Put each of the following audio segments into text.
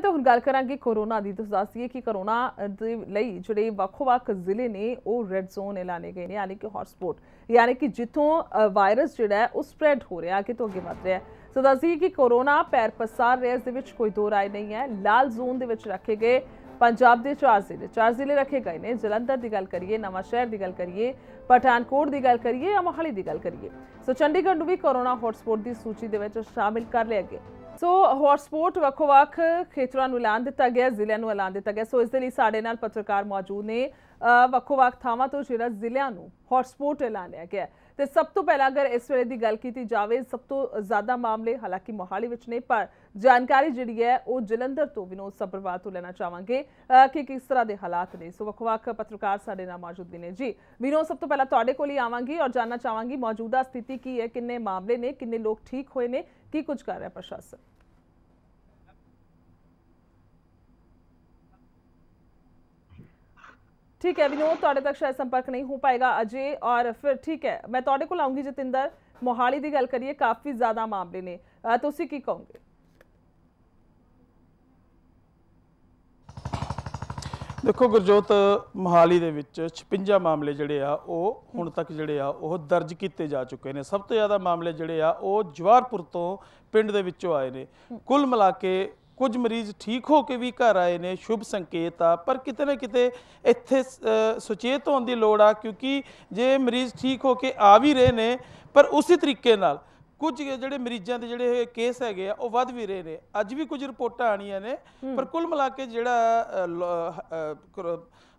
तो हुण गल करांगे कोरोना दी। तुसीं दस दईए कि कोरोना दे लई जिहड़े वक्ख-वक्ख जिले ने ओह रैड जोन ऐलाने गए ने, यानी कि हॉटस्पॉट, यानी कि जिथों वायरस जिहड़ा है ओह स्प्रैड हो रहा, अगे तो अगे वध रहा है। सो दस दईए कि कोरोना पैर पसार रहा, इस दे विच कोई दो राय नहीं है। लाल जोन दे विच रखे गए पंजाब के चार जिले रखे गए ने। जलंधर की गल करिए, नवांशहर की गल करिए, पठानकोट की गल करिए या मोहाली की गल करिए। सो चंडीगढ़ नूं भी कोरोना हॉटस्पॉट की सूची दे विच शामिल कर लिया गया। सो हॉटस्पॉट वक्-वक्ख खेतरां नूं ऐलान दिता गया, जिलिਆਂ नूं ऐलान दिता गया। सो इस दे लई साडे नाल पत्रकार मौजूद ने। वक्-वक्ख थावां तो जिहड़ा जिलिਆਂ नूं हॉटस्पॉट ऐलानिया गया तो सब तो पहला अगर इस वेले की गल की जाए, सब तो ज़्यादा मामले हालांकि मोहाली विच ने, पर जानकारी जिहड़ी है वो जलंधर तो विनोद सब्रवाल तो लेना चाहांगे कि किस तरह के हालात ने। सो वक्-वक्ख पत्रकार साडे नाल मौजूद ने। जी विनोद, सब तो पहला तुहाडे कोल ही आवांगी और जानना चाहांगी मौजूदा स्थिति की है, किन्ने मामले ने, किन्ने लोग ठीक होए ने, की कुछ कर रहा प्रशासन? ठीक है विनोद, तुहाडे तक शायद संपर्क नहीं हो पाएगा अजय, और फिर ठीक है मैं तुहाडे कोल आऊंगी। जतिंदर, मोहाली की गल करिए, काफ़ी ज़्यादा मामले ने, तुसीं की कहोगे? देखो गुरजोत, मोहाली दे विच 56 मामले जिहड़े आ ओह हुण तक जिहड़े आ ओह दर्ज कीते जा चुके ने। सब तो ज़्यादा मामले जिहड़े आ ओह जवाहरपुर तो पिंड दे विचों आए ने। कुल मिला के कुछ मरीज़ ठीक हो के भी घर आए ने, शुभ संकेत आ, पर किते ना किते इत्थे सुचेत होने की लोड़ आ, क्योंकि जे मरीज़ ठीक हो के आ भी रहे ने पर उसी तरीके नाल कुछ ਜਿਹੜੇ ਮਰੀਜ਼ਾਂ ਦੇ ਜਿਹੜੇ ਕੇਸ ਹੈਗੇ ਆ ਉਹ ਵੱਧ ਵੀ ਰਹੇ ਨੇ। ਅੱਜ ਵੀ ਕੁਝ ਰਿਪੋਰਟਾਂ ਆਣੀਆਂ ਨੇ, ਪਰ ਕੁੱਲ ਮਿਲਾ ਕੇ ਜਿਹੜਾ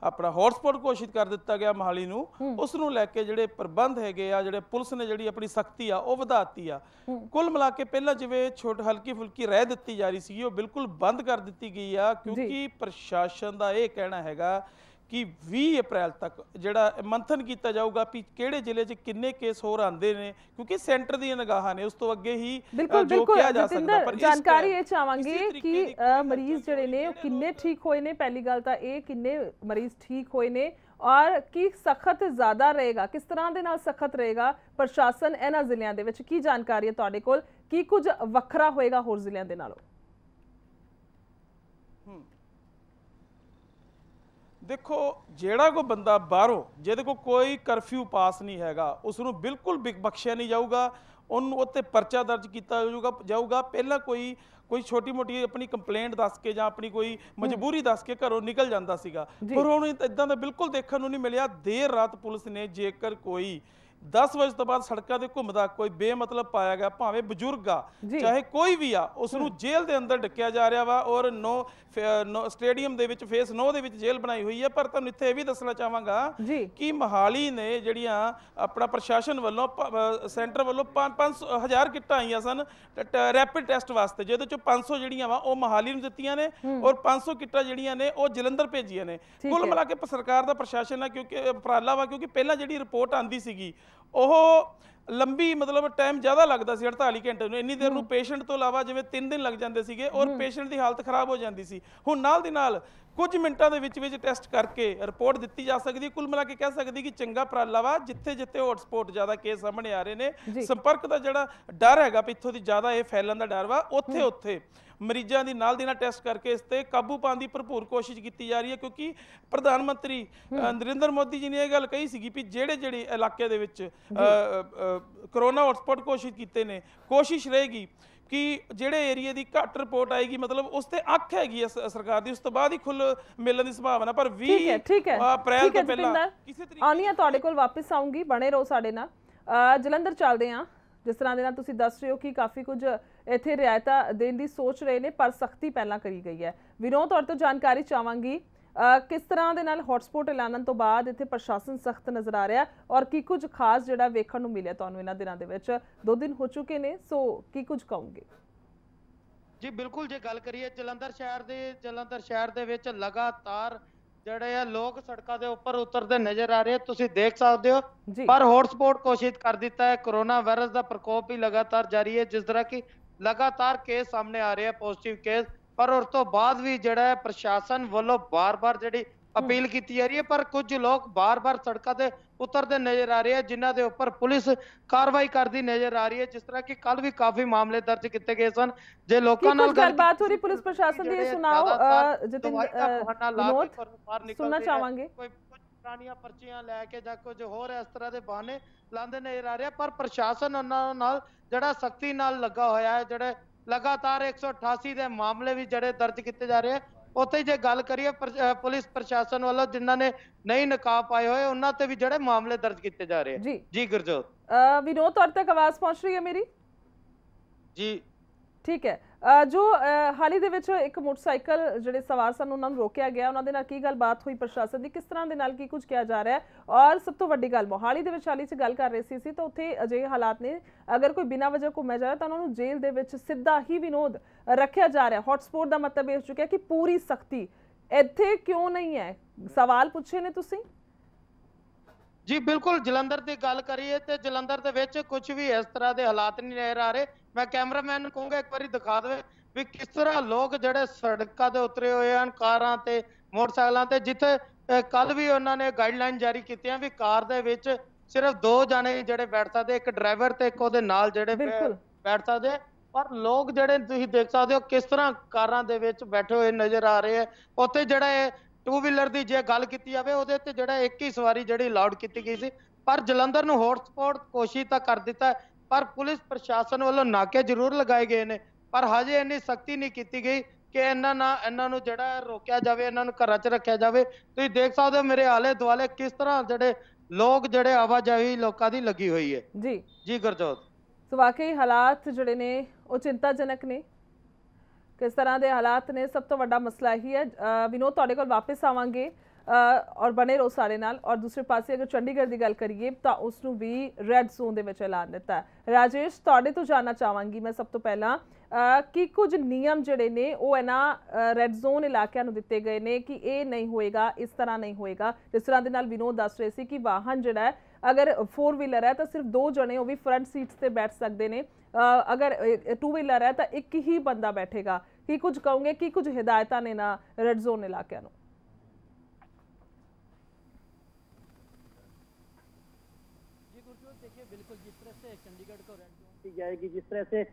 ਆਪਣਾ ਹੌਟਸਪੌਟ ਘੋਸ਼ਿਤ ਕਰ ਦਿੱਤਾ ਗਿਆ ਮੋਹਾਲੀ ਨੂੰ, ਉਸ ਨੂੰ ਲੈ ਕੇ ਜਿਹੜੇ ਪ੍ਰਬੰਧ ਹੈਗੇ ਆ, ਜਿਹੜੇ ਪੁਲਿਸ ਨੇ ਜਿਹੜੀ ਆਪਣੀ ਸਖਤੀ ਆ ਉਹ ਵਧਾਤੀ ਆ। ਕੁੱਲ ਮਿਲਾ ਕੇ ਪਹਿਲਾਂ ਜਿਵੇਂ ਛੋਟ ਹਲਕੀ ਫੁਲਕੀ ਰਹਿ ਦਿੱਤੀ ਜਾ ਰਹੀ ਸੀ, ਉਹ ਬਿਲਕੁਲ ਬੰਦ ਕਰ ਦਿੱਤੀ ਗਈ ਆ, ਕਿਉਂਕਿ ਪ੍ਰਸ਼ਾਸਨ ਦਾ ਇਹ ਕਹਿਣਾ ਹੈਗਾ कि 20 अप्रैल तक ਜਿਹੜਾ ਮੰਥਨ ਕੀਤਾ ਜਾਊਗਾ ਵੀ ਕਿਹੜੇ ਜ਼ਿਲ੍ਹੇ 'ਚ ਕਿੰਨੇ ਕੇਸ ਹੋਰ ਆਉਂਦੇ ਨੇ, ਕਿਉਂਕਿ ਸੈਂਟਰ ਦੀਆਂ ਨਿਗਾਹਾਂ ਨੇ, ਉਸ ਤੋਂ ਅੱਗੇ ਹੀ ਜੋ ਕਿਹਾ ਜਾ ਸਕਦਾ। ਪਰ ਜਾਣਕਾਰੀ ਇਹ ਚਾਹਾਂਗੇ ਕਿ ਮਰੀਜ਼ ਜਿਹੜੇ ਨੇ ਉਹ ਕਿੰਨੇ ਠੀਕ ਹੋਏ ਨੇ। ਪਹਿਲੀ ਗੱਲ ਤਾਂ ਇਹ, ਕਿੰਨੇ ਮਰੀਜ਼ ਠੀਕ ਹੋਏ ਨੇ और की सख्त ज़्यादा रहेगा, किस तरह के नाल सख्त रहेगा प्रशासन इन्हां ਜ਼ਿਲ੍ਹਿਆਂ ਦੇ ਵਿੱਚ? की जानकारी है तुहाडे कोल की कुछ ਵੱਖਰਾ होएगा होर ਜ਼ਿਲ੍ਹਿਆਂ ਦੇ नालों? देखो ਜਿਹੜਾ ਕੋਈ ਬੰਦਾ ਬਾਹਰੋਂ ਜਿਹਦੇ को कोई ਕਰਫਿਊ ਪਾਸ नहीं हैगा, उसनूं बिल्कुल बख्शिया नहीं जाऊगा, ਉਹਨੂੰ ਉੱਤੇ ਪਰਚਾ ਦਰਜ ਕੀਤਾ ਜਾਊਗਾ। ਪਹਿਲਾਂ कोई छोटी मोटी अपनी कंप्लेंट दस के ਜਾਂ अपनी कोई मजबूरी दस के घरों निकल जाता सीगा, पर ਹੁਣ इदां दा बिल्कुल देखने को नहीं मिलिया। देर रात पुलिस ने जेकर कोई 10 ਵਜੇ ਤੋਂ ਬਾਅਦ ਸੜਕਾਂ ਤੇ ਘੁੰਮਦਾ ਕੋਈ ਬੇਮਤਲਬ ਪਾਇਆ ਗਿਆ, ਭਾਵੇਂ ਬਜ਼ੁਰਗ ਆ ਚਾਹੇ ਕੋਈ ਵੀ ਆ, ਉਸ ਨੂੰ ਜੇਲ੍ਹ ਦੇ ਅੰਦਰ ਡੱਕਿਆ ਜਾ ਰਿਹਾ ਵਾ। ਔਰ ਸਟੇਡੀਅਮ ਦੇ ਵਿੱਚ ਫੇਸ 9 ਦੇ ਵਿੱਚ ਜੇਲ੍ਹ ਬਣਾਈ ਹੋਈ ਹੈ। ਪਰ ਤੁਹਾਨੂੰ ਇੱਥੇ ਇਹ ਵੀ ਦੱਸਣਾ ਚਾਹਾਂਗਾ ਕਿ ਮੋਹਾਲੀ ਨੇ ਜਿਹੜੀਆਂ ਆਪਣਾ ਪ੍ਰਸ਼ਾਸਨ ਵੱਲੋਂ ਸੈਂਟਰ ਵੱਲੋਂ 5,000 ਕਿੱਟਾਂ ਆਈਆਂ ਸਨ ਰੈਪਿਡ ਟੈਸਟ ਵਾਸਤੇ, ਜਿਹਦੇ ਚੋਂ 500 ਜਿਹੜੀਆਂ ਵਾ ਉਹ ਮੋਹਾਲੀ ਨੂੰ ਦਿੱਤੀਆਂ ਨੇ ਔਰ 500 ਕਿੱਟਾਂ ਜਿਹੜੀਆਂ ਨੇ ਉਹ ਜਲੰਧਰ ਭੇਜੀਆਂ ਨੇ। ਕੁੱਲ ਮਿਲਾ ਕੇ ਸਰਕਾਰ ਦਾ ਪ੍ਰਸ਼ਾਸਨ ਆ ਕਿਉਂਕਿ ਉਪਰਾਲਾ ਵਾ, ਕਿਉਂਕਿ ਪਹਿਲਾਂ ਜਿਹੜੀ ਰਿਪੋਰਟ ਆਂਦੀ ਸੀਗੀ ਉਹ लंबी मतलब टाइम ज़्यादा लगता सी 48 घंटे में, इन्नी देर में पेशेंट तो इलावा जिवें 3 दिन लग जाते थे और पेशेंट की हालत खराब हो जाती सी। हुण नाल दी नाल कुछ मिनटों के टेस्ट करके रिपोर्ट दी जा सकती है। कुल मिला के कह सकती कि चंगा उपराला वा, जिथे जिथे हॉटस्पॉट ज़्यादा केस सामने आ रहे हैं, संपर्क का जिहड़ा डर है इत्थों की ज़्यादा ये फैलन का डर वा, उत्थे उत्थे मरीजों की नाल टेस्ट करके इस पर काबू पाने की भरपूर कोशिश की जा रही है। क्योंकि प्रधानमंत्री नरेंद्र मोदी जी ने यह गल कही सी भी ਜਿਹੜੇ इलाके दे विच कोरोना हॉटस्पॉट घोषित किए ने, कोशिश रहेगी कि ਜਿਹੜੇ ਏਰੀਏ ਦੀ ਘੱਟ ਰਿਪੋर्ट आएगी, मतलब उस ते अख हैगी सरकार दी, उस तो बाद ही खुल मिलने की संभावना। पर 20 अप्रैल तो पहला किसी तरीके आनी है तुहाडे कोल वापस आऊंगी, बने रहो साडे नाल। जलंधर चलदे हां, जिस तरह के तुसीं दस रहे हो कि काफ़ी कुछ इत्थे रियायतां देण दी सोच रहे ने, पर सख्ती पहलां करी गई है। विनोद, तुहाडे तो जानकारी चाहांगी किस तरह के नाल हॉटस्पॉट ऐलानन तो बाद इत्थे प्रशासन सख्त नज़र आ रहा है और की कुछ खास जिहड़ा वेखण नूं मिलिया तुहानूं इन्हां दिनां दे विच? 2 दिन हो चुके ने, सो की कुछ कहोगे? जी बिल्कुल, जे गल करिए जलंधर शहर दे विच लगातार ਜਿਹੜੇ ਆ ਲੋਕ ਸੜਕਾਂ ਦੇ ਉੱਪਰ ਉਤਰਦੇ ਨਜ਼ਰ ਆ ਰਹੇ, ਤੁਸੀਂ ਦੇਖ ਸਕਦੇ ਹੋ। ਪਰ ਹੌਟਸਪੌਟ ਘੋਸ਼ਿਤ ਕਰ ਦਿੱਤਾ ਹੈ। ਕੋਰੋਨਾ ਵਾਇਰਸ ਦਾ ਪ੍ਰਕੋਪ ਵੀ ਲਗਾਤਾਰ ਜਾਰੀ ਹੈ, ਜਿਸ ਤਰ੍ਹਾਂ ਕਿ ਲਗਾਤਾਰ ਕੇਸ ਸਾਹਮਣੇ ਆ ਰਹੇ ਆ, ਪੋਜ਼ਿਟਿਵ ਕੇਸ। ਪਰ ਉਸ ਤੋਂ ਬਾਅਦ ਵੀ ਜਿਹੜਾ ਪ੍ਰਸ਼ਾਸਨ ਵੱਲੋਂ ਬਾਰ-ਬਾਰ ਜਿਹੜੀ अपील की जा रही है, पर कुछ लोग बार बार सड़कों से उतरते नजर आ रहे हैं, जिन्हों के उपर पुलिस कार्रवाई करती नजर आ रही है। जिस तरह की कल भी काफी मामले दर्ज किए गए सन। जे लोगों नाल गलबात हो रही पुलिस प्रशासन दी, सुनाओ जतिन विनोद, सुनना चाहांगे। कोई कुछ पुरानियां पर्चियां लैके जां कुछ होर इस तरह के बहाने लांदे नजर आ रहे हैं, पर प्रशासन उन्हां नाल जिहड़ा सख्ती नाल लगा होया है। जिहड़े लगातार 188 ਦੇ ਮਾਮਲੇ ਵੀ ਜਿਹੜੇ ਦਰਜ ਕੀਤੇ ਜਾ ਰਹੇ ਆ। ਉੱਥੇ ਜੇ ਗੱਲ ਕਰੀਏ ਪੁਲਿਸ ਪ੍ਰਸ਼ਾਸਨ ਵੱਲੋਂ ਜਿਨ੍ਹਾਂ ਨੇ ਨਹੀਂ ਨਕਾਬ ਪਾਏ ਹੋਏ ਉਹਨਾਂ ਤੇ ਵੀ ਜਿਹੜੇ ਮਾਮਲੇ ਦਰਜ ਕੀਤੇ ਜਾ ਰਹੇ ਆ। ਜੀ ਗੁਰਜੋਤ। विनोद, तौर तक आवाज पहुंच रही है मेरी? जी ठीक है। जो हाल ही ਦੇ ਵਿੱਚ ਇੱਕ ਮੋਟਰਸਾਈਕਲ ਜਿਹੜੇ ਸਵਾਰ ਸਨ ਉਹਨਾਂ ਨੂੰ ਰੋਕਿਆ ਗਿਆ, ਉਹਨਾਂ ਦੇ ਨਾਲ ਕੀ ਗੱਲਬਾਤ ਹੋਈ ਪ੍ਰਸ਼ਾਸਨ ਦੀ, ਕਿਸ ਤਰ੍ਹਾਂ ਦੇ ਨਾਲ ਕੀ ਕੁਝ ਕਿਹਾ ਜਾ ਰਿਹਾ ਹੈ? ਔਰ ਸਭ ਤੋਂ ਵੱਡੀ ਗੱਲ, ਮੋਹਾਲੀ ਦੇ ਵਿੱਚ ਹਾਲੀ 'ਚ ਗੱਲ ਕਰ ਰਹੇ ਸੀ ਤਾਂ ਉੱਥੇ ਅਜਿਹੇ ਹਾਲਾਤ ਨੇ, ਅਗਰ ਕੋਈ ਬਿਨਾਂ ਵਜ੍ਹਾ ਘੁੰਮਿਆ ਜਾ ਰਿਹਾ ਤਾਂ ਉਹਨਾਂ ਨੂੰ ਜੇਲ੍ਹ ਦੇ ਵਿੱਚ ਸਿੱਧਾ ਹੀ ਵਿਨੋਦ ਰੱਖਿਆ ਜਾ ਰਿਹਾ। ਹੌਟਸਪੌਟ ਦਾ ਮਤਲਬ ਇਹ ਹੋ ਚੁੱਕਿਆ ਕਿ ਪੂਰੀ ਸਖਤੀ। ਇੱਥੇ ਕਿਉਂ ਨਹੀਂ ਹੈ? ਸਵਾਲ ਪੁੱਛੇ ਨੇ ਤੁਸੀਂ? जी बिल्कुल, जलंधर की गल करिए तो जलंधर के विच कुछ भी इस तरह के हालात नहीं नजर आ रहे। मैं कैमरामैन कहूँगा एक बार दिखा दे भी किस तरह लोग जड़े सड़कों ते उतरे हुए हैं, कारां ते मोटरसाइकिलों ते, जिथे कल भी उन्होंने गाइडलाइन जारी की भी कार दे विच सिर्फ 2 जाने जड़े बैठ सकते, एक ड्राइवर ते एक उहदे नाल जड़े बैठ सकते। पर लोग जड़े तुसीं देख सकते हो किस तरह कारां दे विच बैठे हुए नजर आ रहे हैं। उत्थे जड़ा 2 व्हीलर की जे गल की जाए ਉਹਦੇ ਤੇ ਜਿਹੜਾ ਇੱਕ ਹੀ ਸਵਾਰੀ ਜਿਹੜੀ ਅਲਾਉਡ ਕੀਤੀ ਗਈ ਸੀ, ਪਰ ਜਲੰਧਰ ਨੂੰ ਹੌਟਸਪੌਟ ਕੋਸ਼ਿਸ਼ ਤਾਂ ਕਰ ਦਿੱਤਾ, ਪਰ ਪੁਲਿਸ ਪ੍ਰਸ਼ਾਸਨ ਵੱਲੋਂ ਨਾਕੇ ਜ਼ਰੂਰ ਲਗਾਏ ਗਏ ਨੇ, ਪਰ ਹਜੇ ਇੰਨੀ ਸਖਤੀ ਨਹੀਂ ਕੀਤੀ ਗਈ ਕਿ ਇਹਨਾਂ ਨੂੰ ਜਿਹੜਾ ਰੋਕਿਆ ਜਾਵੇ, ਇਹਨਾਂ ਨੂੰ ਘਰਾਂ 'ਚ ਰੱਖਿਆ ਜਾਵੇ। ਤੁਸੀਂ ਦੇਖ ਸਕਦੇ ਹੋ ਮੇਰੇ ਆਲੇ ਦੁਆਲੇ ਕਿਸ ਤਰ੍ਹਾਂ ਜਿਹੜੇ ਲੋਕ ਜਿਹੜੇ ਆਵਾਜਾਈ ਲੋਕਾਂ ਦੀ ਲੱਗੀ ਹੋਈ ਹੈ। ਜੀ ਗੁਰਜੋਤ। ਸੋ ਵਾਕਈ ਹਾਲਾਤ ਜਿਹੜੇ ਨੇ ਉਹ ਚਿੰਤਾਜਨਕ ਨੇ। किस तरह के हालात ने, सब तो बड़ा मसला ही है। विनोद, तुहाडे कोल वापस आवांगे और बने रहो सारे नाल। और दूसरे पासे अगर चंडीगढ़ की गल करिए तो उसनू भी रैड जोन दे विच ऐलान दिता है। राजेश, तुहाडे तो जानना चाहांगी मैं सब तो पहला कि कुछ नियम जिहड़े ने वो इन्हां रैड जोन इलाकिਆਂ ਨੂੰ ਦਿੱਤੇ गए ने कि ये नहीं होएगा, इस तरह नहीं होएगा। जिस तरह के नाल विनोद दस रहे सी कि वाहन जिहड़ा है अगर 4 व्हीलर है तो सिर्फ 2 जने वो भी फ्रंट सीट्स से बैठ सकते हैं, अगर 2 व्हीलर है तो एक ही बंदा बैठेगा। की कुछ कहूँगे कि कुछ हिदायत ने ना रेड जोन इलाके नूं? देखिए बिल्कुल जिस तरह से चंडीगढ़ को रेड जोन दी जाएगी, जिस तरह से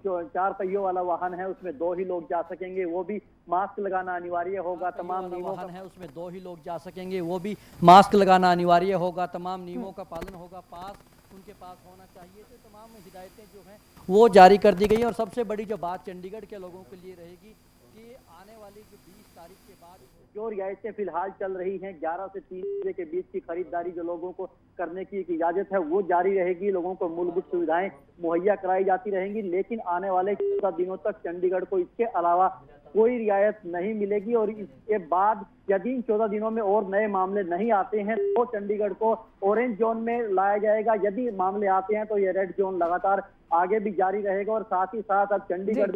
जो 4 पहियों वाला वाहन है उसमें 2 ही लोग जा सकेंगे, वो भी मास्क लगाना अनिवार्य होगा। तमाम नियमों वाहन है उसमें 2 ही लोग जा सकेंगे, वो भी मास्क लगाना अनिवार्य होगा। तमाम नियमों का पालन होगा, पास उनके पास होना चाहिए। तो तमाम हिदायतें जो हैं वो जारी कर दी गई। और सबसे बड़ी जो बात चंडीगढ़ के लोगों के लिए रहेगी कि आने वाली जो 20 तारीख के बाद जो रियायतें फिलहाल चल रही हैं, 11 से 3 बजे के बीच की खरीदारी जो लोगों को करने की एक इजाजत है वो जारी रहेगी। लोगों को मूलभूत सुविधाएं मुहैया कराई जाती रहेंगी, लेकिन आने वाले 14 दिनों तक चंडीगढ़ को इसके अलावा कोई रियायत नहीं मिलेगी। और इसके बाद यदि इन 14 दिनों में और नए मामले नहीं आते हैं तो चंडीगढ़ को ऑरेंज जोन में लाया जाएगा। यदि मामले आते हैं तो ये रेड जोन लगातार आगे भी जारी रहेगा। और साथ ही साथ अब चंडीगढ़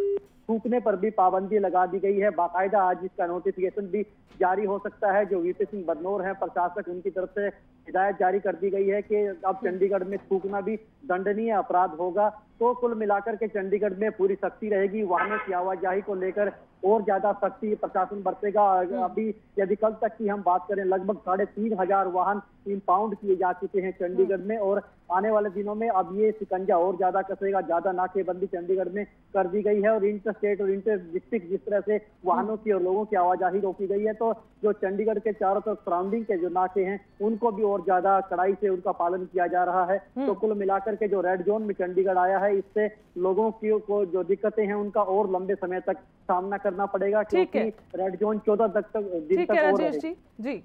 थूकने पर भी पाबंदी लगा दी गई है। बाकायदा आज इसका नोटिफिकेशन भी जारी हो सकता है। जो वीपी सिंह बदनौर हैं प्रशासक, उनकी तरफ से हिदायत जारी कर दी गई है कि अब चंडीगढ़ में थूकना भी दंडनीय अपराध होगा। तो कुल मिलाकर के चंडीगढ़ में पूरी सख्ती रहेगी। वाहनों की आवाजाही को लेकर और ज्यादा सख्ती प्रशासन बरतेगा। अभी यदि कल तक की हम बात करें, लगभग 3,500 वाहन इंपाउंड किए जा चुके हैं चंडीगढ़ में। और आने वाले दिनों में अब ये शिकंजा और ज्यादा कसेगा। ज्यादा नाकेबंदी चंडीगढ़ में कर दी गई है। और इंटर स्टेट और इंटर डिस्ट्रिक्ट जिस तरह से वाहनों की और लोगों की आवाजाही रोकी गई है, तो जो चंडीगढ़ के चारों तरफ सराउंडिंग के जो नाके हैं उनको भी और ज्यादा कड़ाई से उनका पालन किया जा रहा है। तो कुल मिलाकर के जो रेड जोन में चंडीगढ़ आया है, इससे लोगों की को जो दिक्कतें हैं उनका और लंबे समय तक सामना करना पड़ेगा, क्योंकि रेड जोन 14 दिन तक राजेश जी।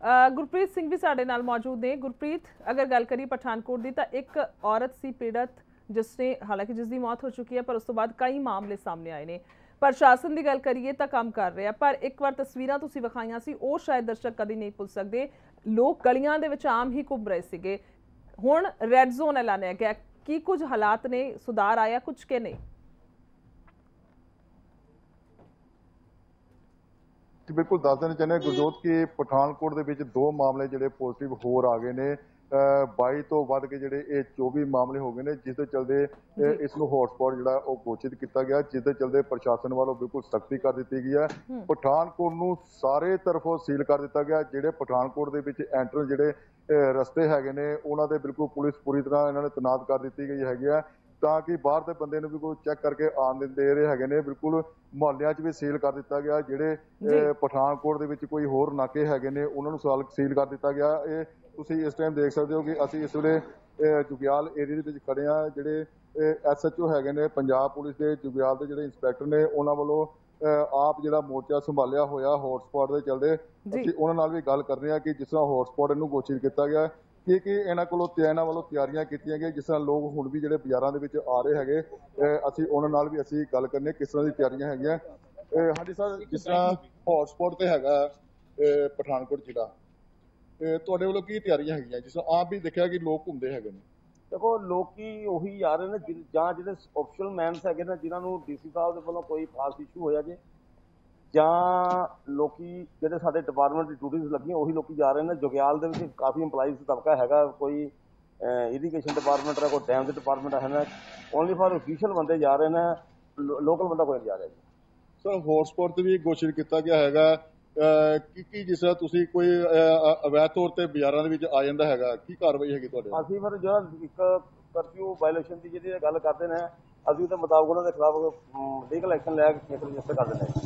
गुरप्रीत सिंह भी साडे नाल मौजूद ने। गुरप्रीत, अगर गल करिए पठानकोट की, तो एक औरत सी पीड़ित जिसने हालांकि जिसकी मौत हो चुकी है, पर उस तो बाद कई मामले सामने आए ने। प्रशासन की गल करिए तो काम कर रहा, पर एक बार तस्वीरां तुसीं विखाईआं सी ਉਹ शायद दर्शक कभी नहीं भुल सकते। लोग गलियां दे विच आम ही घुम रहे सीगे। हुण रैड जोन ऐलानिया गया, की कुछ हालात ने सुधार आया कुछ के नहीं? बिल्कुल दस देना चाहते गुरजोत कि पठानकोट के 2 मामले जोड़े पॉजिटिव होर आ गए ने। 22 ਤੋਂ ਵੱਧ ਕੇ ਜਿਹੜੇ ਇਹ 24 ਮਾਮਲੇ ਹੋ ਗਏ ਨੇ, ਜਿਸ ਦੇ ਚਲਦੇ ਇਸ ਨੂੰ ਹੌਟਸਪੌਟ ਜਿਹੜਾ ਉਹ ਘੋਸ਼ਿਤ ਕੀਤਾ ਗਿਆ, ਜਿਸ ਦੇ ਚਲਦੇ ਪ੍ਰਸ਼ਾਸਨ ਵੱਲੋਂ ਬਿਲਕੁਲ ਸਖਤੀ ਕਰ ਦਿੱਤੀ ਗਈ ਹੈ। ਪਠਾਨਕੋਟ ਨੂੰ ਸਾਰੇ ਤਰਫੋਂ ਸੀਲ ਕਰ ਦਿੱਤਾ ਗਿਆ। ਜਿਹੜੇ ਪਠਾਨਕੋਟ ਦੇ ਵਿੱਚ ਐਂਟਰ ਜਿਹੜੇ ਰਸਤੇ ਹੈਗੇ ਨੇ ਉਹਨਾਂ ਦੇ ਬਿਲਕੁਲ ਪੁਲਿਸ ਪੂਰੀ ਤਰ੍ਹਾਂ ਇਹਨਾਂ ਨੇ ਤੈਨਾਤ ਕਰ ਦਿੱਤੀ ਗਈ ਹੈਗੀ ਆ, ਤਾਂ ਕਿ ਬਾਹਰ ਦੇ ਬੰਦੇ ਨੂੰ ਵੀ ਕੋਈ ਚੈੱਕ ਕਰਕੇ ਆਉਣ ਦੇ ਰਹੇ ਹੈਗੇ ਨੇ। ਬਿਲਕੁਲ ਮੁਹੱਲਿਆਂ 'ਚ ਵੀ ਸੀਲ ਕਰ ਦਿੱਤਾ ਗਿਆ। ਜਿਹੜੇ ਪਠਾਨਕੋਟ ਦੇ ਵਿੱਚ ਕੋਈ ਹੋਰ ਨਾਕੇ ਹੈਗੇ ਨੇ ਉਹਨਾਂ ਨੂੰ ਸੀਲ ਕਰ ਦਿੱਤਾ ਗਿਆ। ਇਹ ਤੁਸੀਂ ਇਸ ਟਾਈਮ ਦੇਖ ਸਕਦੇ ਹੋ ਕਿ ਅਸੀਂ ਇਸ ਵੇਲੇ ਜੁਗਿਆਲ ਏਰੀਆ ਦੇ ਵਿੱਚ ਖੜੇ ਹਾਂ। ਜਿਹੜੇ SHO ਹੈਗੇ ਨੇ ਪੰਜਾਬ ਪੁਲਿਸ ਦੇ, ਜੁਗਿਆਲ ਦੇ ਜਿਹੜੇ ਇੰਸਪੈਕਟਰ ਨੇ, ਉਹਨਾਂ ਵੱਲੋਂ ਆਪ ਜਿਹੜਾ ਮੋਰਚਾ ਸੰਭਾਲਿਆ ਹੋਇਆ ਹੌਟਸਪੌਟ ਦੇ ਚਲਦੇ, ਅਸੀਂ ਉਹਨਾਂ ਨਾਲ ਵੀ ਗੱਲ ਕਰ ਰਹੇ ਹਾਂ ਕਿ ਜਿਸ ਤਰ੍ਹਾਂ ਹੌਟਸਪੌਟ ਇਹਨੂੰ ਘੋਸ਼ਿਤ ਕੀਤਾ ਗਿਆ ਕਿ ਇਹਨਾਂ ਵੱਲੋਂ ਤਿਆਰੀਆਂ ਕੀਤੀਆਂ ਗਈਆਂ। ਜਿਸ ਤਰ੍ਹਾਂ ਲੋਕ ਹੁਣ ਵੀ ਜਿਹੜੇ ਬਾਜ਼ਾਰਾਂ ਦੇ ਵਿੱਚ ਆ ਰਹੇ ਹੈਗੇ, ਅਸੀਂ ਉਹਨਾਂ ਨਾਲ ਵੀ ਅਸੀਂ ਗੱਲ ਕਰਨੀ ਕਿਸ ਤਰ੍ਹਾਂ ਦੀ ਤਿਆਰੀਆਂ ਹੈਗੀਆਂ। ਹਾਂਜੀ ਸਰ, ਜਿਸ ਤਰ੍ਹਾਂ ਹੌਟਸਪੌਟ ਤੇ ਹੈਗਾ ਪਠਾਨਕੋਟ ਜ਼ਿਲ੍ਹਾ, ਤੁਹਾਡੇ ਵੱਲੋਂ ਕੀ ਤਿਆਰੀਆਂ ਹੈਗੀਆਂ? ਜਿਸ ਤਰ੍ਹਾਂ ਆਪ ਵੀ ਦੇਖਿਆ ਕਿ ਲੋਕ ਘੁੰਮਦੇ ਹੈਗੇ ਨੇ। ਦੇਖੋ, ਲੋਕੀ ਉਹੀ ਜਾ ਰਹੇ ਨੇ ਜਾਂ ਜਿਹੜੇ ਆਫੀਸ਼ੀਅਲ ਮੈਨਸ ਹੈਗੇ ਨੇ ਜਿਨ੍ਹਾਂ ਨੂੰ DC ਸਾਹਿਬ ਦੇ ਵੱਲੋਂ ਕੋਈ ਖਾਸ ਇਸ਼ੂ ਹੋਇਆ ਜੇ, ਜਾਂ ਲੋਕੀ ਜਿਹੜੇ ਸਾਡੇ ਡਿਪਾਰਟਮੈਂਟ ਦੀ ਡਿਊਟੀਜ਼ ਲੱਗੀਆਂ ਉਹੀ ਲੋਕੀ ਜਾ ਰਹੇ ਨੇ। ਜੁਗਿਆਲ ਦੇ ਵਿੱਚ ਕਾਫੀ ਇੰਪਲਾਈਜ਼ ਤਬਕਾ ਹੈਗਾ, ਕੋਈ ਇਰੀਗੇਸ਼ਨ ਡਿਪਾਰਟਮੈਂਟ ਦਾ, ਕੋਈ ਡੈਮ ਦੇ ਡਿਪਾਰਟਮੈਂਟ ਹੈ ਨਾ। ਓਨਲੀ ਫॉर ਅਫੀਸ਼ੀਅਲ ਬੰਦੇ ਜਾ ਰਹੇ ਨੇ, ਲੋਕਲ ਬੰਦਾ ਕੋਈ ਨਹੀਂ ਜਾ ਰਿਹਾ ਜੀ। ਸਰ, ਹੌਟਸਪੌਟ ਤੇ ਵੀ ਘੋਸ਼ਿਤ ਕੀਤਾ ਗਿਆ ਹੈਗਾ ਕਿ ਜਿਸ ਤਰ੍ਹਾਂ ਤੁਸੀਂ ਕੋਈ ਅਵੈਧ ਤੌਰ ਤੇ ਬਾਜ਼ਾਰਾਂ ਦੇ ਵਿੱਚ ਆ ਜਾਂਦਾ ਹੈਗਾ, ਕੀ ਕਾਰਵਾਈ ਹੈਗੀ ਤੁਹਾਡੇ? ਅਸੀਂ ਫਿਰ ਜਿਹੜਾ ਇੱਕ ਕਰਫਿਊ ਵਾਇਲੇਸ਼ਨ ਦੀ ਜਿਹੜੀ ਗੱਲ ਕਰਦੇ ਨੇ, ਅਸੀਂ ਉਹਦੇ ਮੁਤਾਬਕ ਉਹਨਾਂ ਦੇ ਖਿਲਾਫ ਲੀਗਲ ਐਕਸ਼ਨ ਲੈ ਕੇ ਕੇਸ ਰਜਿਸਟਰ ਕਰ ਦਿੰਦੇ ਹਾਂ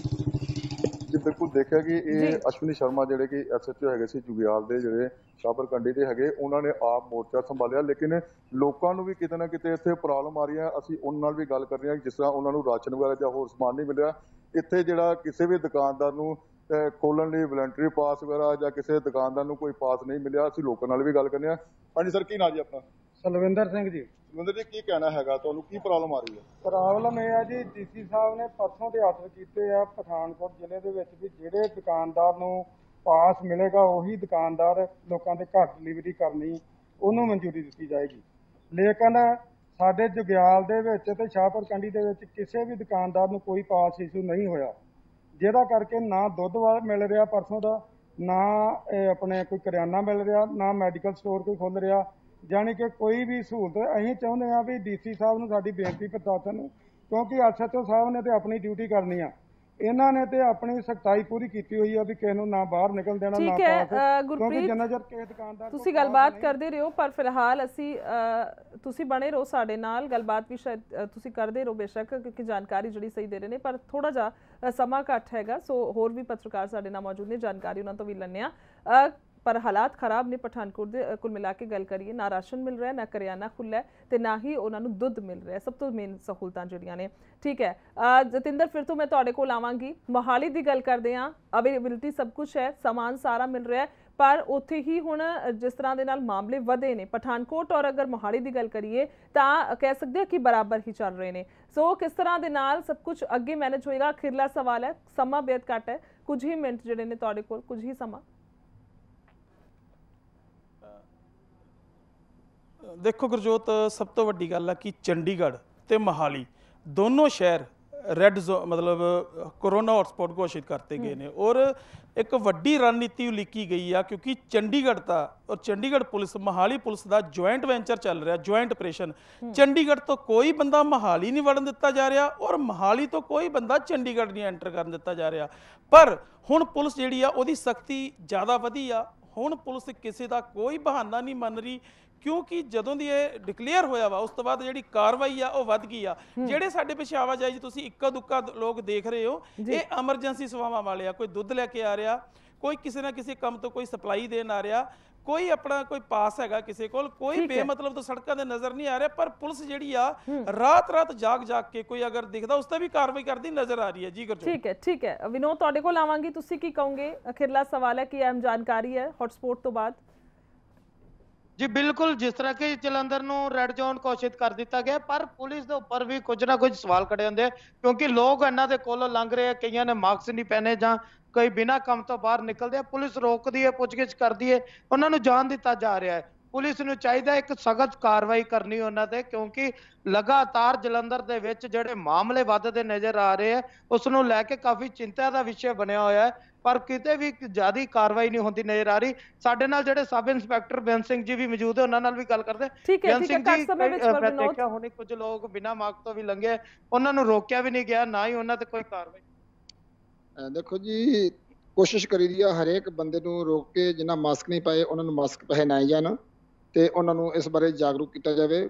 ਜੀ। ਬਿਲਕੁਲ ਦੇਖਿਆ ਕਿ ਇਹ ਅਸ਼ਵਨੀ ਸ਼ਰਮਾ ਜਿਹੜੇ ਕਿ SHO ਹੈਗੇ ਸੀ ਜੁਗਿਆਲ ਦੇ, ਜਿਹੜੇ ਸ਼ਾਹਪੁਰ ਕੰਡੀ ਦੇ ਹੈਗੇ, ਉਹਨਾਂ ਨੇ ਆਪ ਮੋਰਚਾ ਸੰਭਾਲਿਆ। ਲੇਕਿਨ ਲੋਕਾਂ ਨੂੰ ਵੀ ਕਿਤੇ ਨਾ ਕਿਤੇ ਇੱਥੇ ਪ੍ਰੋਬਲਮ ਆ ਰਹੀ ਹੈ। ਅਸੀਂ ਉਹਨਾਂ ਨਾਲ ਵੀ ਗੱਲ ਕਰ ਰਹੇ ਹਾਂ, ਜਿਸ ਤਰ੍ਹਾਂ ਉਹਨਾਂ ਨੂੰ ਰਾਸ਼ਨ ਵਗੈਰਾ ਜਾਂ ਹੋਰ ਸਮਾਨ ਨਹੀਂ ਮਿਲ ਰਿਹਾ। ਇੱਥੇ ਜਿਹੜਾ ਕਿਸੇ ਵੀ ਦੁਕਾਨਦਾਰ ਨੂੰ ਖੋਲਣ ਲਈ ਵਲੰਟਰੀ ਪਾਸ ਵਗੈਰਾ ਜਾਂ ਕਿਸੇ ਦੁਕਾਨਦਾਰ ਨੂੰ ਕੋਈ ਪਾਸ ਨਹੀਂ ਮਿਲਿਆ। ਅਸੀਂ ਲੋਕਾਂ ਨਾਲ ਵੀ ਗੱਲ ਕਰਨੇ ਆ। ਹਾਂਜੀ ਸਰ, ਕੀ ਨਾਂ ਜੀ ਆਪਣਾ? ਸਲਵਿੰਦਰ ਸਿੰਘ ਜੀ। ਸਲਵਿੰਦਰ ਜੀ, ਕੀ ਕਹਿਣਾ ਹੈਗਾ, ਤੁਹਾਨੂੰ ਕੀ ਪ੍ਰੋਬਲਮ ਆ ਰਹੀ ਹੈ? ਪ੍ਰੋਬਲਮ ਇਹ ਹੈ ਜੀ, DC ਸਾਹਿਬ ਨੇ ਪਰਸੋਂ ਦੇ ਆਰਡਰ ਕੀਤੇ ਆ ਪਠਾਨਕੋਟ ਜ਼ਿਲ੍ਹੇ ਦੇ ਵਿੱਚ ਵੀ ਜਿਹੜੇ ਦੁਕਾਨਦਾਰ ਨੂੰ ਪਾਸ ਮਿਲੇਗਾ ਉਹੀ ਦੁਕਾਨਦਾਰ ਲੋਕਾਂ ਦੇ ਘਰ ਡਿਲੀਵਰੀ ਕਰਨੀ ਉਹਨੂੰ ਮਨਜ਼ੂਰੀ ਦਿੱਤੀ ਜਾਏਗੀ। ਲੇਕਿਨ ਸਾਡੇ ਜੁਗਿਆਲ ਦੇ ਵਿੱਚ ਤੇ ਸ਼ਾਹਪੁਰ ਕੰਡੀ ਦੇ ਵਿੱਚ ਕਿਸੇ ਵੀ ਦੁਕਾਨਦਾਰ ਨੂੰ ਕੋਈ ਪਾਸ ਇਸ਼ੂ ਨਹੀਂ ਹੋਇਆ, ਜਿਹਦਾ ਕਰਕੇ ਨਾ ਦੁੱਧ ਮਿਲ ਰਿਹਾ ਪਰਸੋਂ ਦਾ, ਨਾ ਆਪਣੇ ਕੋਈ ਕਰਿਆਨਾ ਮਿਲ ਰਿਹਾ, ਨਾ ਮੈਡੀਕਲ ਸਟੋਰ ਕੋਈ ਖੁੱਲ ਰਿਹਾ। ਜਾਣੀ ਕਿ ਕੋਈ ਵੀ ਸਹੂਲਤ ਅਸੀਂ ਚਾਹੁੰਦੇ ਹਾਂ ਵੀ DC ਸਾਹਿਬ ਨੂੰ ਸਾਡੀ ਬੇਨਤੀ ਪ੍ਰਸ਼ਾਸਨ ਨੂੰ, ਕਿਉਂਕਿ SHO ਸਾਹਿਬ ਨੇ ਤੇ ਆਪਣੀ ਡਿਊਟੀ ਕਰਨੀ ਆ, ਇਹਨਾਂ ਨੇ ਤੇ ਆਪਣੀ ਸਖਤਾਈ ਪੂਰੀ ਕੀਤੀ ਹੋਈ ਆ ਵੀ ਕਿਸੇ ਨੂੰ ਨਾ ਬਾਹਰ ਨਿਕਲ ਦੇਣਾ ਨਾ ਪਾਸ। ਗੁਰਪ੍ਰੀਤ, ਤੁਸੀਂ ਗੱਲਬਾਤ ਕਰਦੇ ਰਹੋ, ਪਰ ਫਿਲਹਾਲ ਅਸੀਂ ਤੁਸੀਂ ਬਣੇ ਰਹੋ ਸਾਡੇ ਨਾਲ, ਗੱਲਬਾਤ ਵੀ ਸ਼ਾਇਦ ਤੁਸੀਂ ਕਰਦੇ ਰਹੋ ਬੇਸ਼ੱਕ, ਕਿਉਂਕਿ ਜਾਣਕਾਰੀ ਜਿਹੜੀ ਸਹੀ ਦੇ ਰਹੇ ਨੇ, ਪਰ ਥੋੜਾ ਜਿਹਾ ਸਮਾਂ ਘੱਟ ਹੈਗਾ। ਸੋ ਹੋਰ ਵੀ ਪੱਤਰਕਾਰ ਸਾਡੇ ਨਾਲ ਮੌਜੂਦ ਨੇ, ਜਾਣਕਾਰੀ ਉਹਨਾਂ ਤੋਂ ਵੀ ਲੈਂਦੇ ਆ। पर हालात खराब ने पठानकोट के, कुल मिला के गल करिए ना राशन मिल रहा है, ना करियाना खुला है, तो ना ही उन्होंने दुध मिल रहा है। सब तो मेन सहूलतां जिहड़ियां ने। ठीक है जतिंदर, फिर तो मैं तुहाडे कोल आवांगी। मोहाली दी गल करदे हां, अवेलेबिलिटी सब कुछ है, सामान सारा मिल रहा है, पर उत्थे ही हुण जिस तरह दे नाल मामले वधे ने पठानकोट और अगर मोहाली दी गल करिए तां कह सकदे हां कि बराबर ही चल रहे ने। सो किस तरह दे नाल सब कुछ अगे मैनेज होएगा, अखिरला सवाल है। समा बेहद घट है, कुछ ही मिनट जिहड़े ने तुहाडे कोल, कुछ ही समा। देखो गुरजोत, सब तो वड्डी गल है कि चंडीगढ़ ते मोहाली दोनों शहर रैड जोन मतलब कोरोना हॉटस्पॉट घोषित करते गए ने, और एक वड्डी रणनीति उलीकी गई है, क्योंकि चंडीगढ़ का और चंडीगढ़ पुलिस मोहाली पुलिस का जॉइंट वेंचर चल रहा, जॉइंट ऑपरेशन। चंडीगढ़ तो कोई बंदा मोहाली नहीं वड़न दिता जा रहा, और मोहाली तो कोई बंदा चंडीगढ़ नहीं एंटर कर दिता जा रहा। पर हुण पुलिस जिहड़ी आ ओहदी सख्ती ज़्यादा वधी आ। हुण पुलिस किसी का कोई बहाना नहीं मन रही, क्योंकि जदों दी डिकलेयर होया वा उस तो बाद जिहड़ी कार्रवाई आ वो वध गई आ। जिहड़े साडे पिछे आवाजाही तुसीं इक्का दुक्का लोग देख रहे हो, ये एमरजेंसी सेवावां वाले आ। कोई दुध लैके आ रहा, कोई किसी ना किसी काम तो कोई सप्लाई देन आ रहा, कोई अपना कोई पास हैगा किसी कोल, कोई बेमतलब तो सड़कों ते नजर नहीं आ रहा। पर पुलिस जिहड़ी आ रात रात जाग जाग के कोई अगर दिखदा उस ते भी कार्रवाई करदी नजर आ रही है। जी गुरजोत, ठीक है विनोद, तुहाडे कोल आवांगी, तुसीं की कहोगे? अखिरला सवाल है कि अहम जानकारी है हॉटस्पॉट तो बाद। जी बिल्कुल, जिस तरह कि जलंधर नूं रैड जोन घोषित कर दिता गया, पर पुलिस दे उपर भी कुछ ना कुछ सवाल खड़े होंदे, क्योंकि लोग इन्हां दे कोलों लंघ रहे हैं, कईयां ने मास्क नहीं पहने जां कोई बिना काम तो बाहर निकलदे, पुलिस रोकदी है, पुछगिछ करदी है, उन्हां नूं जान दिता जा रहा है। पुलिस नूं चाहीदा एक सख्त कार्रवाई करनी उन्हां ते, क्योंकि लगातार जलंधर दे विच जिहड़े मामले वधदे नजर आ रहे हैं उस नूं लैके काफी चिंता दा विषय बनिया होया है। ਪਰ ਕਿਤੇ ਵੀ ਜ਼ਿਆਦਾ ਕਾਰਵਾਈ ਨਹੀਂ ਹੁੰਦੀ ਨਜ਼ਰ ਆ ਰਹੀ। ਸਾਡੇ ਨਾਲ ਜਿਹੜੇ ਸਬ ਇੰਸਪੈਕਟਰ ਬੇਅੰਤ ਸਿੰਘ ਜੀ ਵੀ ਮੌਜੂਦ ਹੈ, ਉਹਨਾਂ ਨਾਲ ਵੀ ਗੱਲ ਕਰਦੇ। ਬੇਅੰਤ ਸਿੰਘ ਜੀ, ਮੈਂ ਦੇਖਿਆ ਹੁਣੇ ਕੁਝ ਲੋਕ ਬਿਨਾਂ ਮਾਸਕ ਤੋਂ ਵੀ ਲੰਘੇ, ਉਹਨਾਂ ਨੂੰ ਰੋਕਿਆ ਵੀ ਨਹੀਂ ਗਿਆ, ਨਾ ਹੀ ਉਹਨਾਂ ਤੇ ਕੋਈ ਕਾਰਵਾਈ। ਦੇਖੋ ਜੀ, ਕੋਸ਼ਿਸ਼ ਕਰੀ ਦੀ ਆ ਹਰੇਕ ਬੰਦੇ ਨੂੰ ਰੋਕ ਕੇ ਜਿਨ੍ਹਾਂ ਮਾਸਕ ਨਹੀਂ ਪਾਏ ਉਹਨਾਂ ਨੂੰ ਮਾਸਕ ਪਹਿਨਾਏ ਜਾਣ ਤੇ ਉਹਨਾਂ ਨੂੰ ਇਸ ਬਾਰੇ ਜਾਗਰੂਕ ਕੀਤਾ ਜਾਵੇ।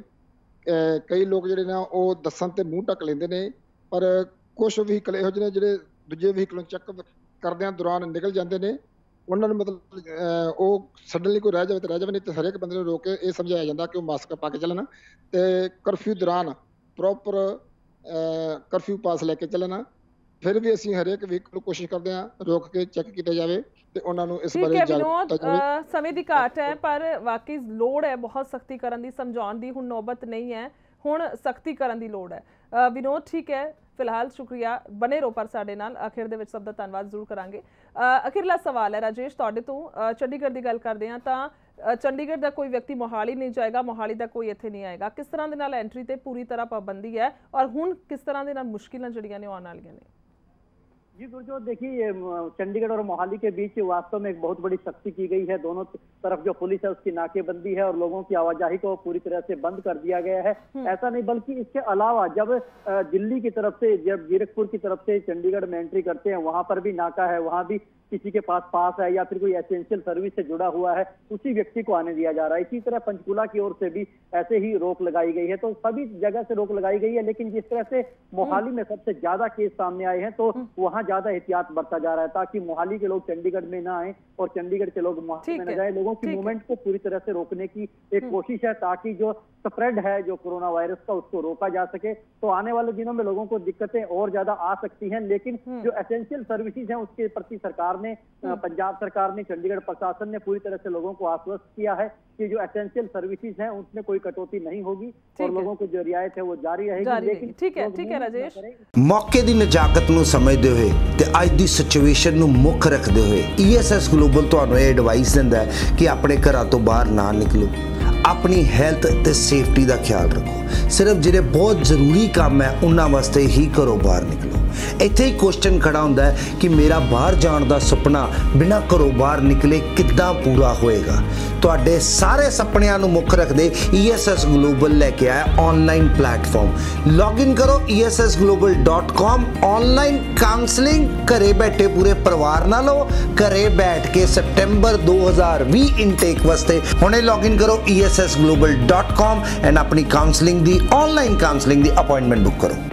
ਕਈ ਲੋਕ ਜਿਹੜੇ ਨੇ ਉਹ ਦੱਸਣ ਤੇ ਮੂੰਹ ਢੱਕ ਲੈਂਦੇ ਨੇ, ਪਰ ਕੁਝ ਵਹੀਕਲ ਇਹੋ ਜਿਹੇ ਨੇ ਜਿਹੜੇ ਦੂਜੇ ਵਹੀਕਲ ਨੂੰ ਚੈੱਕ ਕਰਦਿਆਂ ਦੌਰਾਨ ਨਿਕਲ ਜਾਂਦੇ ਨੇ, ਉਹਨਾਂ ਨੂੰ ਮਤਲਬ ਉਹ ਸਡਨਲੀ ਕੋਈ ਰਹਿ ਜਾਵੇ ਤਾਂ ਰਹਿ ਜਾਵੇ, ਨਹੀਂ ਤੇ ਹਰੇਕ ਬੰਦੇ ਨੂੰ ਰੋਕ ਕੇ ਇਹ ਸਮਝਾਇਆ ਜਾਂਦਾ ਕਿ ਉਹ ਮਾਸਕ ਪਾ ਕੇ ਚੱਲਣ ਤੇ ਕਰਫਿਊ ਦੌਰਾਨ ਪ੍ਰੋਪਰ ਕਰਫਿਊ ਪਾਸ ਲੈ ਕੇ ਚੱਲਣ। ਫਿਰ ਵੀ ਅਸੀਂ ਹਰੇਕ ਵਹੀਕਲ ਨੂੰ ਕੋਸ਼ਿਸ਼ ਕਰਦੇ ਹਾਂ ਰੋਕ ਕੇ ਚੈੱਕ ਕੀਤਾ ਜਾਵੇ ਤੇ ਉਹਨਾਂ ਨੂੰ ਇਸ ਬਾਰੇ ਜਾਗਰੂਕ ਕੀਤਾ ਜਾਵੇ। ਸਮੇਂ ਦੀ ਘਾਟ ਹੈ, ਪਰ ਵਾਕਈ ਲੋੜ ਹੈ ਬਹੁਤ ਸਖਤੀ ਕਰਨ ਦੀ, ਸਮਝਾਉਣ ਦੀ ਹੁਣ ਨੌਬਤ ਨਹੀਂ ਹੈ, ਹੁਣ ਸਖਤੀ ਕਰਨ ਦੀ ਲੋੜ ਹੈ। ਵਿਨੋਦ, ਠੀਕ ਹੈ, ਫਿਲਹਾਲ ਸ਼ੁਕਰੀਆ, ਬਨੇ ਰਹੋ ਪਰ ਸਾਡੇ ਨਾਲ। ਅਖੀਰ ਦੇ ਵਿੱਚ ਸਭ ਦਾ ਧੰਨਵਾਦ ਜ਼ਰੂਰ ਕਰਾਂਗੇ। ਅਖੀਰਲਾ ਸਵਾਲ ਹੈ ਰਾਜੇਸ਼ ਤੁਹਾਡੇ ਤੋਂ। ਚੰਡੀਗੜ੍ਹ ਦੀ ਗੱਲ ਕਰਦੇ ਹਾਂ ਤਾਂ ਚੰਡੀਗੜ੍ਹ ਦਾ ਕੋਈ ਵਿਅਕਤੀ ਮੋਹਾਲੀ ਨਹੀਂ ਜਾਏਗਾ, ਮੋਹਾਲੀ ਦਾ ਕੋਈ ਇੱਥੇ ਨਹੀਂ ਆਏਗਾ। ਕਿਸ ਤਰ੍ਹਾਂ ਦੇ ਨਾਲ ਐਂਟਰੀ ਤੇ ਪੂਰੀ ਤਰ੍ਹਾਂ ਪਾਬੰਦੀ ਹੈ ਔਰ ਹੁਣ ਕਿਸ ਤਰ੍ਹਾਂ ਦੇ ਨਾਲ ਮੁਸ਼ਕਿਲਾਂ ਜਿਹੜੀਆਂ ਨੇ ਆਉਣ ਵਾਲੀਆਂ ਨੇ? जी गुरजोत, देखिए चंडीगढ़ और मोहाली के बीच वास्तव में एक बहुत बड़ी सख्ती की गई है। दोनों तरफ जो पुलिस है उसकी नाकेबंदी है और लोगों की आवाजाही को पूरी तरह से बंद कर दिया गया है। ऐसा नहीं बल्कि इसके अलावा जब दिल्ली की तरफ से, जब जीरकपुर की तरफ से चंडीगढ़ में एंट्री करते हैं वहां पर भी नाका है, वहां भी किसी के पास है या फिर कोई एसेंशियल सर्विस से जुड़ा हुआ है उसी व्यक्ति को आने दिया जा रहा है। इसी तरह पंचकूला की ओर से भी ऐसे ही रोक लगाई गई है। तो सभी जगह से रोक लगाई गई है, लेकिन जिस तरह से मोहाली में सबसे ज्यादा केस सामने आए हैं तो वहां ज्यादा एहतियात बरता जा रहा है ताकि मोहाली के लोग चंडीगढ़ में ना आए और चंडीगढ़ के लोग मोहाली में न जाए। लोगों की मूवमेंट को पूरी तरह से रोकने की एक कोशिश है ताकि जो स्प्रेड है जो कोरोना वायरस का उसको रोका जा सके। तो आने वाले दिनों में लोगों को दिक्कतें और ज्यादा आ सकती हैं, लेकिन जो एसेंशियल सर्विसेज हैं उसके प्रति सरकार ने, पंजाब सरकार ने, चंडीगढ़ प्रशासन ने पूरी तरह से लोगों को आश्वस्त किया है कि जो एसेंशियल सर्विसेज हैं उसमें कोई कटौती नहीं होगी और लोगों को जो रियायत है वो जारी रहेगी। लेकिन ठीक है राजेश, मौके की नजाकत नूं समझदे होए ते अज दी सिचुएशन नूं मुख रखदे होए ESS ग्लोबल तुहानूं ये एडवाइस दिंदा है कि अपने घरां तो बाहर ना निकलो, अपनी हैल्थ ते सेफ्टी का ख्याल रखो। सिर्फ जिहड़े बहुत जरूरी काम है उन्हां वास्ते ही घरों बाहर निकलो। इत्थे ही क्वेश्चन खड़ा हुंदा है कि मेरा बाहर जाण दा सुपना बिना घरों बाहर निकले किद्दां पूरा होएगा। तुहाडे सारे सपनियां नूं मुख रखदे ESS ग्लोबल लेके आया ऑनलाइन प्लेटफॉर्म। लॉगिन करो ESSglobal.com। ऑनलाइन काउंसलिंग घरे बैठे पूरे परिवार नाल लो, घरे बैठ के सितंबर 2020 इनटेक वास्ते हुणे लॉगिन करो ESSglobal.com एंड अपनी काउंसलिंग दी, ऑनलाइन काउंसलिंग दी अपॉइंटमेंट बुक करो।